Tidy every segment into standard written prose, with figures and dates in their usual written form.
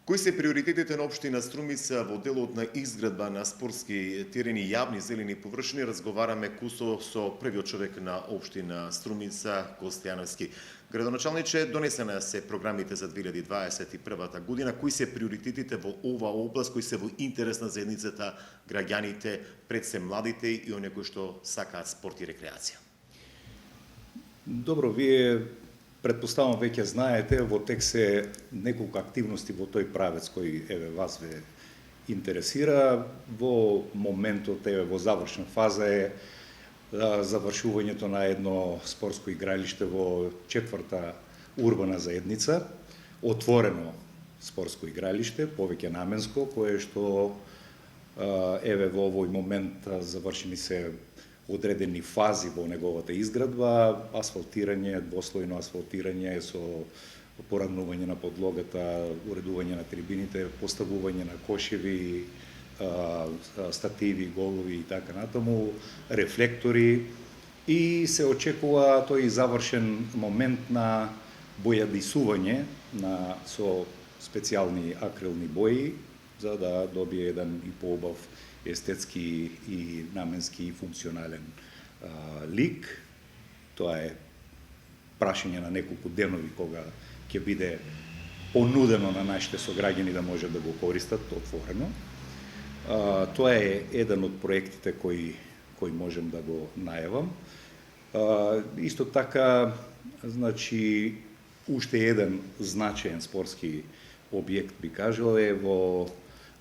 Кои се приоритетите на општина Струмица во делот на изградба на спортски терени и јавни зелени површини? Разговараме кусо со првиот човек на општина Струмица, Костјановски. Градоначалниче, донесена се програмите за 2021 година. Кои се приоритетите во оваа област, кои се во интерес на заедницата, граѓаните, пред се младите и оние кои што сакаат спорт и рекреација? Добро, вие предпоставам веќе знаете, во тек се неколку активности во тој правец кој вас ве интересира. Во моментот во завршна фаза е завршувањето на едно спортско игралиште во 4-та урбана заедница, отворено спортско игралиште, повеќе наменско, кое што во овој момент завршени се одредени фази во неговата изградба, асфалтирање, двослојно асфалтирање со поравнување на подлогата, уредување на трибините, поставување на кошеви, стативи, голови и така натаму, рефлектори, и се очекува тој завршен момент на бојадисување со специјални акрилни бои, за да добие еден и поубав естетски и наменски и функционален лик. Тоа е прашање на неколку денови кога ќе биде понудено на нашите сограѓани да може да го користат отворено. Тоа е еден од проектите кој можем да го најавам. Исто така, значи, уште еден значаен спортски објект би кажал е во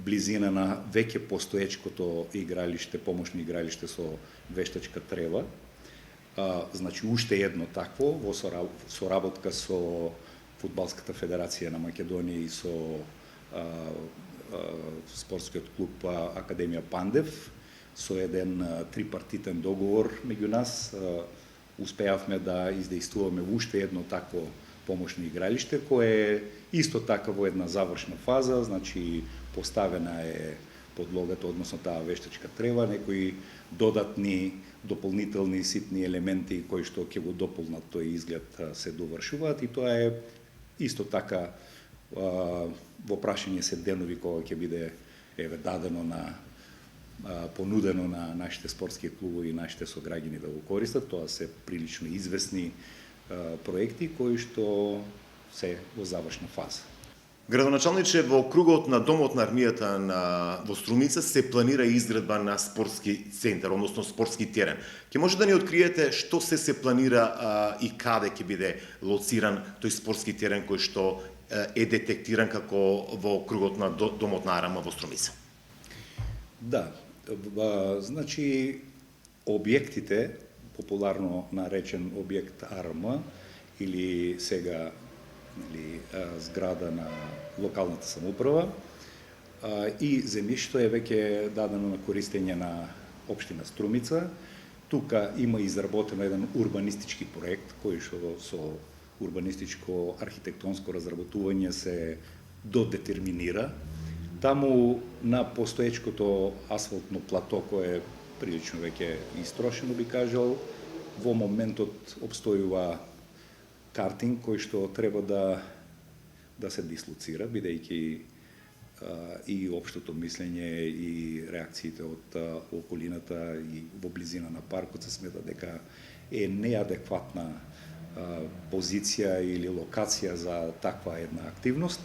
близина на веќе постоечкото игралиште, помошно игралиште со вештачка трева. Значи, уште едно такво во соработка со Фудбалската федерација на Македонија и со спортскиот клуб Академија Пандев, со еден трипартитен договор меѓу нас, успеавме да издействуваме уште едно такво помошно игралиште, кое е исто така во една завршна фаза, значи поставена е подлогата, односно таа вештачка трева, некои додатни, дополнителни ситни елементи кои што ќе го дополнат тој изглед се довршуваат, и тоа е исто така во прашање се денови кога ќе биде дадено понудено на нашите спортски клубови и нашите сограѓани да го користат. Тоа се прилично известни проекти кои што се во завршна фаза. Градоначалниче, во кругот на Домот на армијата во Струмица се планира изградба на спортски центар, односно спортски терен. Ќе може да ни откриете што се планира и каде ќе биде лоциран тој спортски терен кој што е детектиран како во кругот на Домот на АРМ во Струмица? Да, значи објектите, популарно наречен објект АРМ или сега зграда на локалната самоуправа, и земјишто е веќе дадено на користење на општина Струмица. Тука има изработено еден урбанистички проект кој што со урбанистичко архитектонско разработување се додетерминира. Таму на постоечкото асфалтно плато, кое е прилично веќе истрошено, би кажал, во моментот обстојува картинг кој што треба да се дислоцира, бидејќи и општото мислење и реакциите од околината и во близина на паркот се смета дека е неадекватна позиција или локација за таква една активност.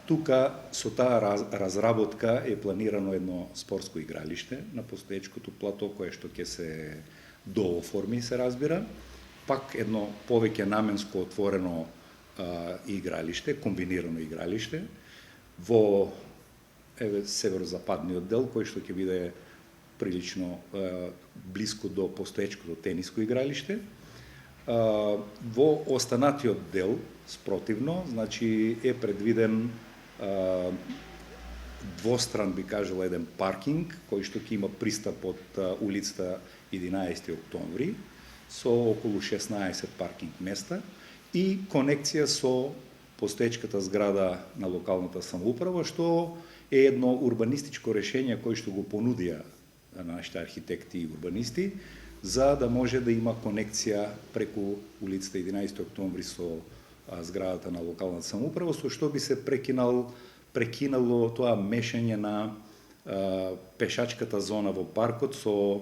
Тука со таа разработка е планирано едно спортско игралиште на постоечкото плато кое што ќе се дооформи, се разбира. Пак едно повеќе наменско отворено игралиште, комбинирано игралиште во северозападниот дел, кој што ќе биде прилично блиску до постоечкото тениско игралиште. Во останатиот дел, спротивно, значи е предвиден двостран, би кажал, еден паркинг, кој што ќе има пристап од улицата 11 октомври, со околу 16 паркинг места и конекција со постоечката зграда на локалната самоуправа, што е едно урбанистичко решение кој што го понудија на нашите архитекти и урбанисти, за да може да има конекција преку улицата 11 октомври со зградата на локалната самоуправа, со што би се прекинал прекинало тоа мешање на пешачката зона во паркот со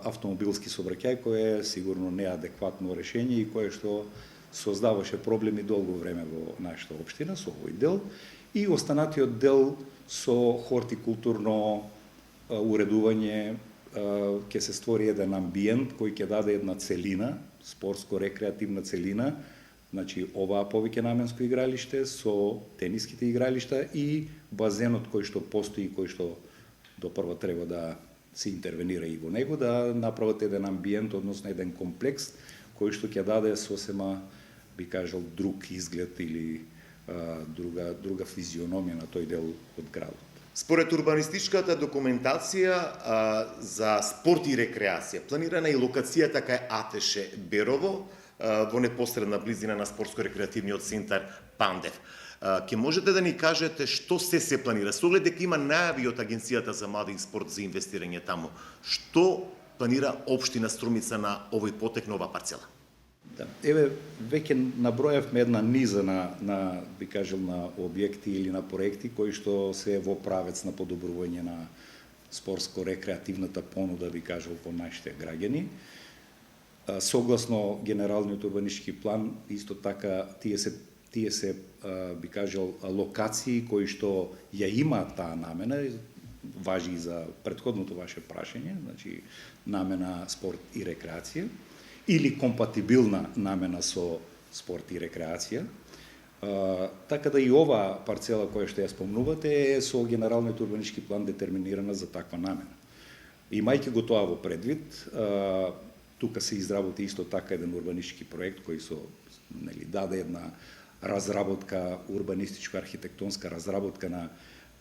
автомобилски сообраќај, кое е сигурно неадекватно решение и кое што создаваше проблеми долго време во нашата општина со овој дел, и останатиот дел со хортикултурно уредување ќе се створи еден амбиент кој ќе даде една целина, спортско-рекреативна целина, значи оваа повеќе наменско игралиште со тениските игралишта и базенот кој што постои, кој што допрва треба да се интервенира и во него, да направат еден амбиент, односно еден комплекс кој што ќе даде сосема, би кажал, друг изглед или друга физиономија на тој дел од градот. Според урбанистичката документација за спорт и рекреација, планирана е и локацијата кај Атеше Берово, во непосредна близина на спортско-рекреативниот центар Пандев. Ке можете да ни кажете што се планира? Со оглед дека има најави од Агенцијата за млади и спорт за инвестирање таму. Што планира општина Струмица на овој потек, на оваа парцела? Да. Еве, веќе набројавме една низа на би кажал, на објекти или на проекти кои што се во правец на подобрување на спортско-рекреативната понуда, би кажал, по нашите граѓани. Согласно генералниот урбанистички план, исто така тие се би кажал локации кои што ја имаат таа намена, важи и за претходното ваше прашање, значи намена спорт и рекреација, или компатибилна намена со спорт и рекреација. Така да и ова парцела која што ја спомнувате е со генералниот урбанистички план детерминирана за таква намена. Имајќи го тоа во предвид, тука се изработи исто така еден урбанистички проект кој даде една разработка, урбанистичко-архитектонска разработка на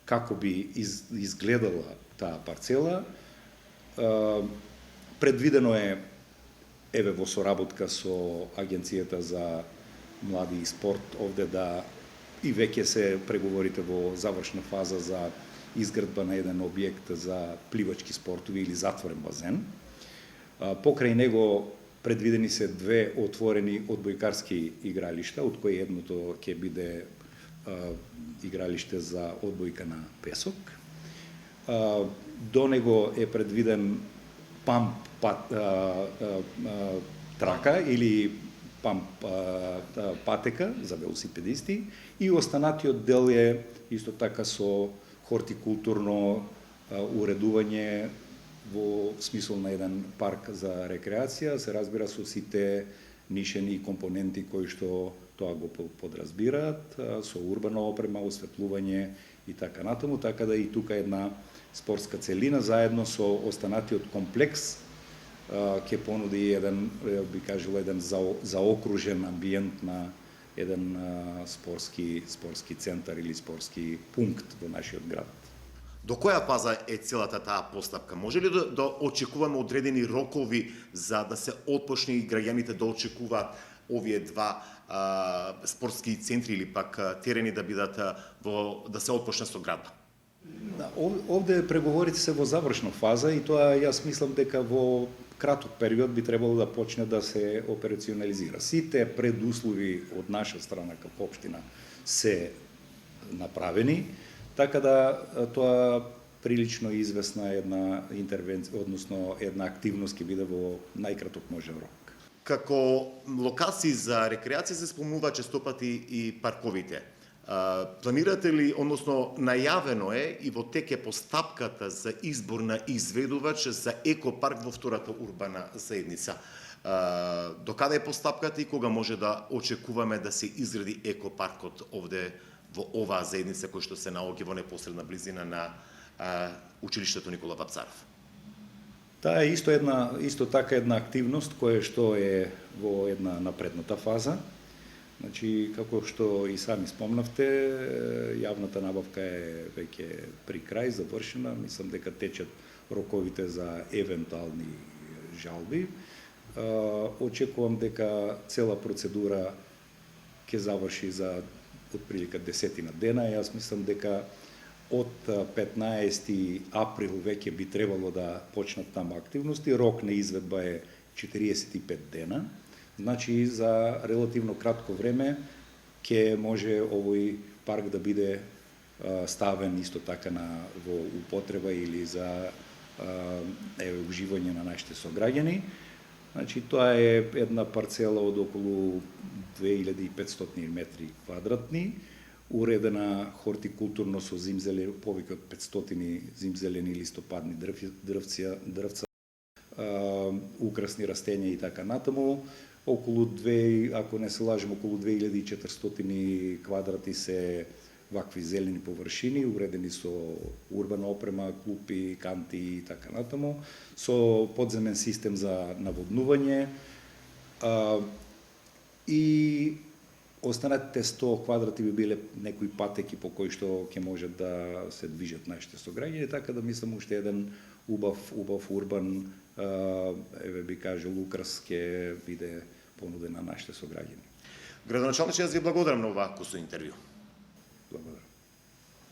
како би изгледала таа парцела. Предвидено е во соработка со Агенцијата за млади и спорт овде да и веќе се преговорите во завршна фаза за изградба на еден објект за пливачки спортови или затворен базен. Покрај него предвидени се две отворени одбојкарски игралишта, од кои едното ќе биде игралиште за одбојка на песок. До него е предвиден памп трака или памп патека за велосипедисти и останатиот дел е исто така со хортикултурно уредување во смисол на еден парк за рекреација, се разбира со сите нишени компоненти кои што тоа го подразбираат, со урбана опрема, осветлување и така натаму, така да и тука една спортска целина заедно со останатиот комплекс ќе понуди еден, би кажал, еден заокружен амбиент на еден спортски центар или спортски пункт во нашиот град. До која фаза е целата таа постапка? Може ли да очекуваме одредени рокови за да се отпочне и граѓаните да очекуваат овие два спортски центри или пак терени да бидат да се отпочне со градба? Овде преговорите се во завршна фаза и тоа јас мислам дека во краток период би требало да почне да се операционализира. Сите предуслови од наша страна како општина се направени, така да тоа прилично известна една интервенција, односно една активност ќе биде во најкраток можен рок. Како локации за рекреација се спомнува честопати и парковите. Планирате ли, односно најавено е и во тек е постапката за избор на изведувач за екопарк во втората урбана заедница? До каде е постапката и кога може да очекуваме да се изгради екопаркот овде во оваа заедница кој што се наоѓа во непосредна близина на училиштето Никола Вапцаров? Таа е исто така една активност која што е во една напредната фаза. Значи, како што и сами спомнавте, јавната набавка е веќе при крај, завршена. Мислам дека течат роковите за евентуални жалби. Очекувам дека цела процедура ќе заврши за отприлика 10 дена. Јас мислам дека од 15 април веќе би требало да почнат таму активности. Рок на изведба е 45 дена. Значи, за релативно кратко време ќе може овој парк да биде ставен исто така во употреба или за уживање на нашите сограѓани. Значи, тоа е една парцела од околу 2500 метри квадратни, уредена хортикултурно со зимзелени, повеќе од 500 зимзелени листопадни дрвца, украсни растења и така натаму. Околу ако не се лажем, околу 2400 квадрати се вакви зелени површини, уредени со урбана опрема, клупи, канти и така натаму, со подземен систем за наводнување, и останатите 100 квадрати би биле некои патеки по кои што ќе можат да се движат нашите сограѓани, така да мислам уште еден убав урбан, би кажал, украс ќе биде понуден на нашите сограѓани. Градоначалниче, јас ви благодарам на оваа кусо интервју. Благодарам.